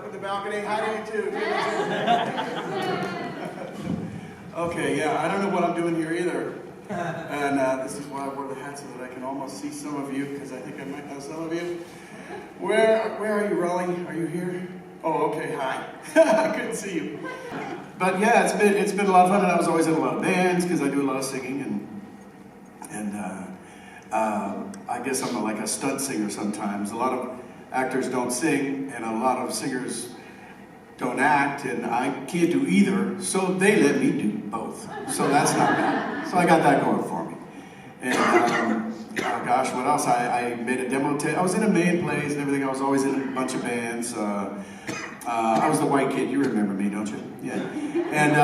in the balcony. Hi to you too. Okay, yeah, I don't know what I'm doing here either. And this is why I wore the hat so that I can almost see some of you, because I think I might know some of you. Where are you, Raleigh? Are you here? Oh, okay, hi. I couldn't see you. But yeah, it's been a lot of fun, and I was always in a lot of bands because I do a lot of singing, and I guess I'm like a stunt singer sometimes. A lot of actors don't sing, and a lot of singers don't act, and I can't do either, so they let me do both. So that's not bad. So I got that going for me. And oh gosh, what else? I made a demo tape. I was in a million plays and everything. I was always in a bunch of bands. I was the white kid. You remember me, don't you? Yeah. And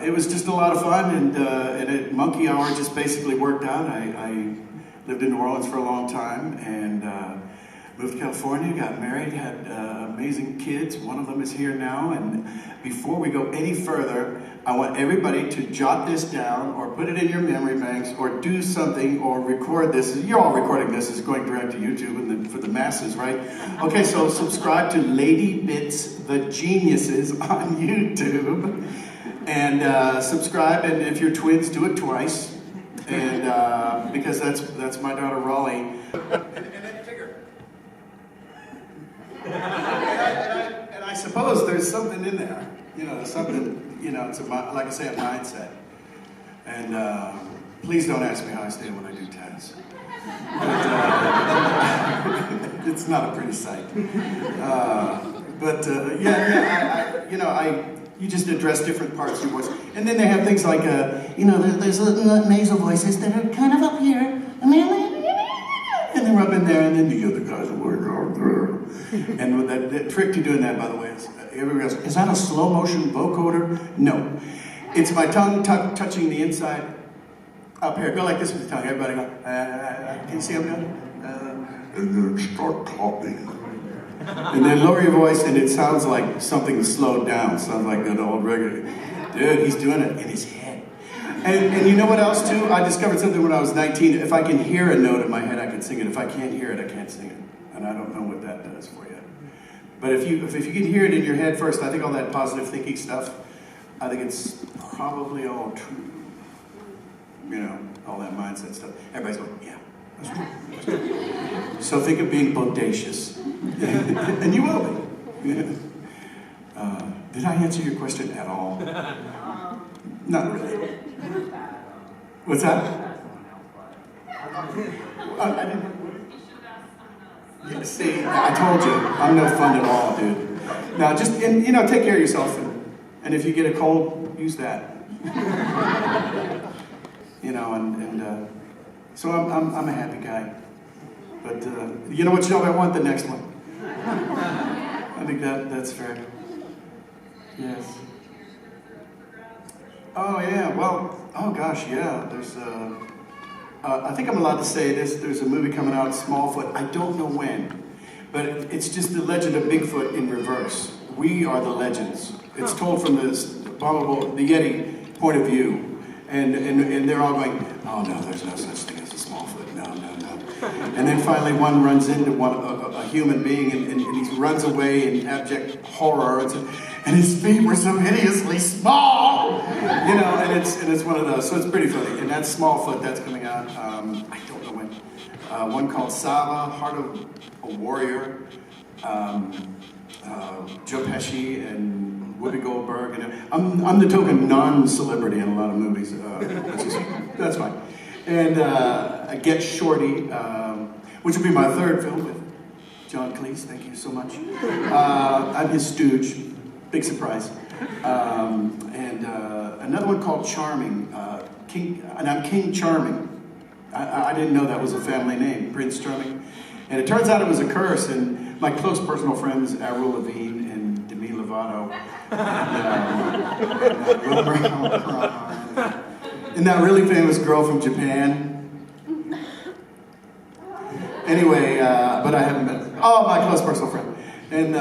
it was just a lot of fun, and at Monkey Hour just basically worked out. I lived in New Orleans for a long time, and moved to California, got married, had amazing kids. One of them is here now, and before we go any further, I want everybody to jot this down or put it in your memory banks or do something or record this. You're all recording this. It's going direct to YouTube and for the masses, right? Okay, so subscribe to Lady Bits the Geniuses on YouTube. And subscribe, and if you're twins, do it twice. And because that's my daughter Raleigh. And I suppose there's something in there, something, it's like I say, a mindset. And please don't ask me how I stay when I do tennis. But, it's not a pretty sight. You just address different parts of your voice. And then they have things like, there's nasal voices that are kind of up here, and they're up in there, and then the other guys are working out there. And that trick to doing that, by the way, is everybody goes, is that a slow motion vocoder? No. It's my tongue touching the inside up here. Go like this with the tongue. Everybody go, can you see them doing? And then start talking. And then lower your voice, and it sounds like something slowed down. Sounds like an old regular. Dude, he's doing it in his head. And you know what else, too? I discovered something when I was 19. If I can hear a note in my head, I can sing it. If I can't hear it, I can't sing it. And I don't know what that does for you. But if you can hear it in your head first, I think all that positive thinking stuff, I think it's probably all true. All that mindset stuff. Everybody's going, yeah, that's true. That's true. So think of being bodacious. And you will be. Did I answer your question at all? Not really. What's that? I didn't. Yeah, see, I told you, I'm no fun at all, dude. Now, just, take care of yourself, and if you get a cold, use that. So I'm a happy guy. But, you know what job I want? The next one. I think that's fair. Yes. Oh, yeah, well, oh gosh, yeah, there's, I think I'm allowed to say this. There's a movie coming out, Smallfoot. I don't know when, but it's just the legend of Bigfoot in reverse. We are the legends. It's told from the Yeti point of view, and they're all going, oh no, there's no such thing as a Smallfoot. No. And then finally, one runs into a human being, and he runs away in abject horror, and his feet were so hideously small, and it's one of those. So it's pretty funny. And that's Smallfoot. That's coming out. I don't know when. One called Saba, Heart of a Warrior. Joe Pesci and Whoopi Goldberg, and I'm the token non-celebrity in a lot of movies. That's fine. And Get Shorty, which will be my third film with John Cleese. Thank you so much. I'm his stooge. Big surprise. And another one called Charming. And I'm King Charming. I didn't know that was a family name, Prince Charming. And it turns out it was a curse, and my close personal friends, Avril Lavigne and Demi Lovato, and that really famous girl from Japan. Anyway, but I haven't met her. Oh, my close personal friend. And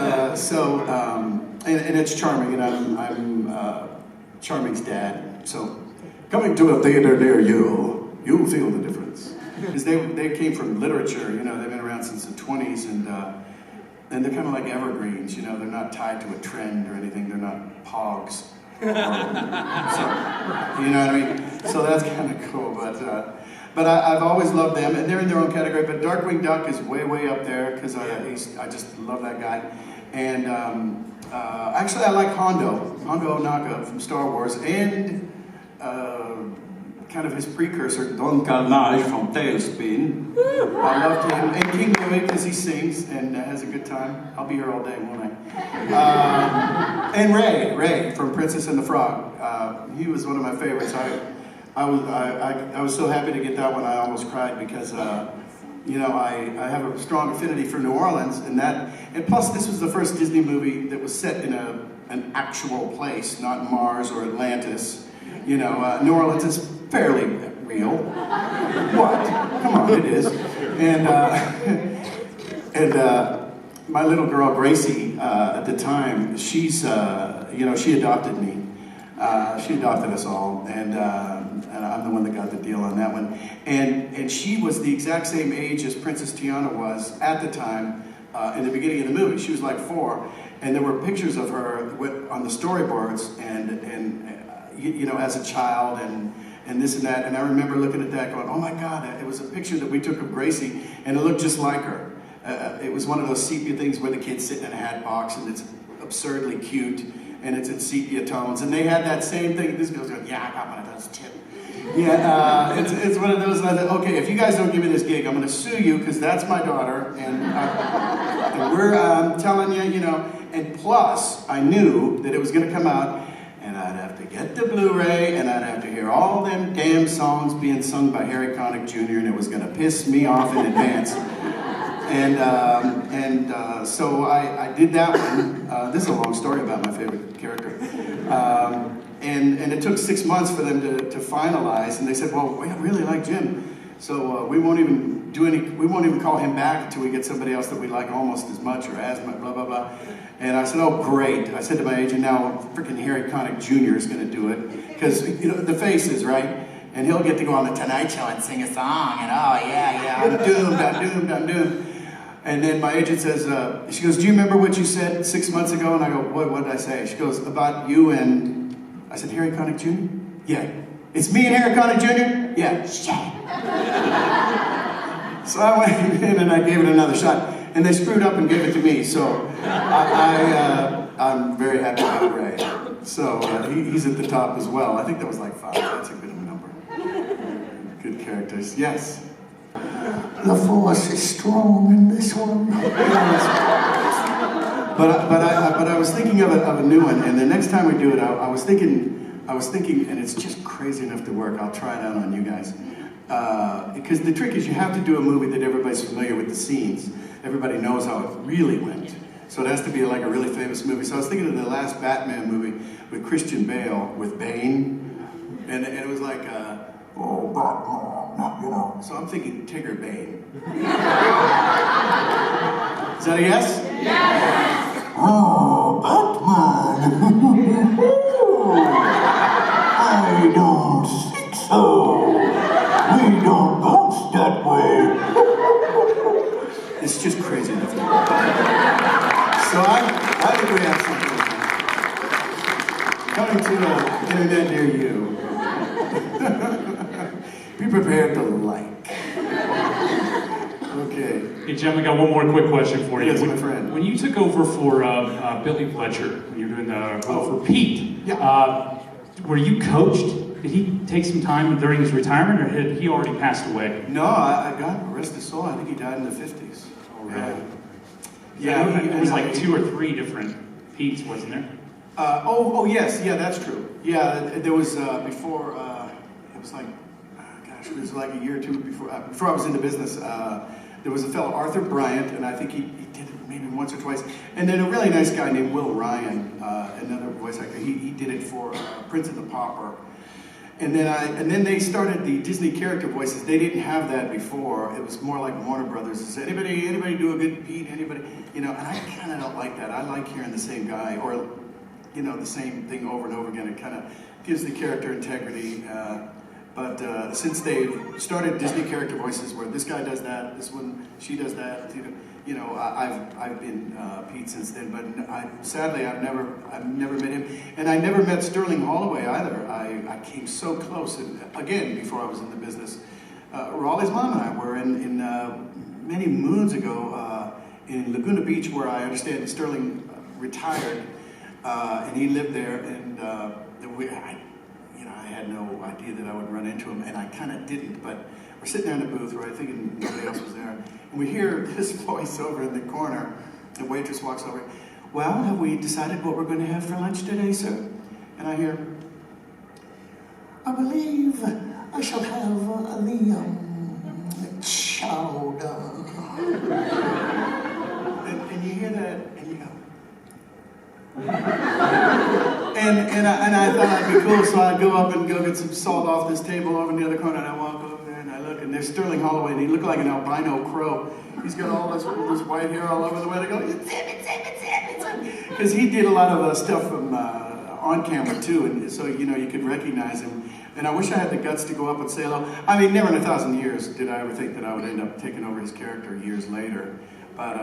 and it's Charming, and I'm Charming's dad. So, coming to a theater near you, you'll feel the difference. Because they came from literature, they've been around since the 20s, and And they're kind of like evergreens, you know, they're not tied to a trend or anything, they're not pogs. So, you know what I mean? So that's kind of cool, but I've always loved them, and they're in their own category, but Darkwing Duck is way, way up there, because I just love that guy. And actually I like Hondo Ohnaka from Star Wars, and kind of his precursor, Don Carnage from Tailspin. I loved him, and King Louie because he sings and has a good time. I'll be here all day, won't I? And Ray from Princess and the Frog. He was one of my favorites. I was so happy to get that one. I almost cried because you know, I have a strong affinity for New Orleans, and plus this was the first Disney movie that was set in an actual place, not Mars or Atlantis. You know, New Orleans is fairly real. What? Come on, it is. And my little girl Gracie at the time, she's you know, she adopted me. She adopted us all, and I'm the one that got the deal on that one. And she was the exact same age as Princess Tiana was at the time in the beginning of the movie. She was like 4, and there were pictures of her on the storyboards, and you know, as a child, and this and that. And I remember looking at that, going, "Oh my God!" It was a picture that we took of Gracie, and it looked just like her. It was one of those sepia things where the kid's sitting in a hat box, and it's absurdly cute. And it's in sepia tones, and they had that same thing. This girl's going, "Yeah, I got one of those too." Yeah, it's one of those. I thought, okay, if you guys don't give me this gig, I'm going to sue you because that's my daughter, and we're telling you, you know. And plus, I knew that it was going to come out, and I'd have to get the Blu-ray, and I'd have to hear all them damn songs being sung by Harry Connick Jr., and it was going to piss me off in advance. So I did that one. This is a long story about my favorite character. And it took 6 months for them to finalize, and they said, "Well, we really like Jim, so we won't even call him back until we get somebody else that we like almost as much or as much, blah, blah, blah." And I said, "Oh, great." I said to my agent, "Now freaking Harry Connick Jr. is going to do it, because, you know, the faces, right? And he'll get to go on the Tonight Show and sing a song, and oh, yeah, I'm doomed. And then my agent says, she goes, "Do you remember what you said 6 months ago?" And I go, what did I say? She goes, "About you and," I said, "Harry Connick Jr.? Yeah. It's me and Harry Connick Jr.? Yeah. Shit." So I went in and I gave it another shot. And they screwed up and gave it to me. So I'm very happy about Ray. So he's at the top as well. I think that was like 5. That's a good number. Good characters. Yes. The Force is strong in this one. But I was thinking of a new one, and the next time we do it, I was thinking, and it's just crazy enough to work. I'll try it out on you guys. Because the trick is you have to do a movie that everybody's familiar with the scenes. Everybody knows how it really went. So it has to be like a really famous movie. So I was thinking of the last Batman movie with Christian Bale, with Bane. And it was like, "Oh, Batman," you know. So I'm thinking Tigger Bane. Is that a yes? Yes! Oh, Batman! I don't think so. We don't bounce that way. It's just crazy enough to work. So I think we have something coming to the internet near you. Be prepared to like. Okay. Hey, Jim, I got one more quick question for you. Yes, my friend. When you took over for Billy Fletcher, when you were doing the role for Pete, were you coached? Did he take some time during his retirement, or had he already passed away? No, I got rest his soul. I think he died in the 50s. Oh, really? Yeah, it was like 2 or 3 different Petes, wasn't there? Yes, yeah, that's true. Yeah, there was before. It was like, gosh, it was like a year or 2 before I was in the business. There was a fellow, Arthur Bryant, and I think he did it maybe once or twice. And then a really nice guy named Will Ryan, another voice actor. He did it for Prince and the Pauper. And then they started the Disney character voices. They didn't have that before. It was more like Warner Brothers. It's, anybody do a good Pete? Anybody? You know, and I kind of don't like that. I like hearing the same guy, or, you know, the same thing over and over again. It kind of gives the character integrity. But since they started Disney character voices, where this guy does that, this one, she does that, you know, I've been Pete since then, but sadly I've never met him, and I never met Sterling Holloway either. I came so close, and again before I was in the business. Raleigh's mom and I were in many moons ago in Laguna Beach, where I understand Sterling retired, and he lived there, and I had no idea that I would run into him, and I kind of didn't, but we're sitting there in the booth, right, thinking nobody else was there, and we hear this voice over in the corner. The waitress walks over. Well, have we decided what we're going to have for lunch today, sir? And I hear, I believe I shall have the chowder. and you hear that, and you go, and I thought I'd be cool, so I'd go up and go get some salt off this table over in the other corner, and I walk over there and I look, and there's Sterling Holloway, and he looked like an albino crow. He's got all this white hair all over the way. They go, it's him, because he did a lot of stuff from on camera too, and so you could recognize him. And I wish I had the guts to go up and say hello. I mean, never in 1,000 years did I ever think that I would end up taking over his character years later. But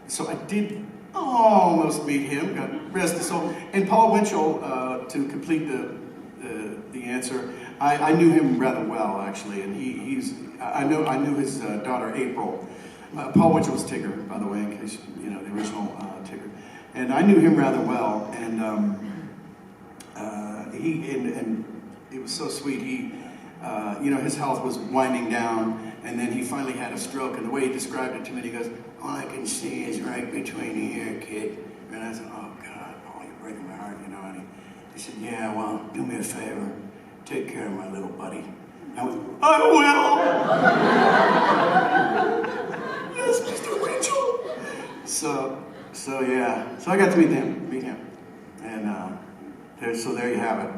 so I did almost meet him. God rest his soul. And Paul Winchell, to complete the answer, I knew him rather well actually, and I knew his daughter April. Paul Winchell was Tigger, by the way, in case the original Tigger. And I knew him rather well, and and it was so sweet. He, his health was winding down, and then he finally had a stroke. And the way he described it to me, he goes, "All I can see is right between here, kid." And I said, "Oh God, Paul, you're breaking my heart, And he said, "Yeah, well, do me a favor, take care of my little buddy." I went, "I will." Yes, Mr. Winchell. So yeah, so I got to meet him, and so there you have it.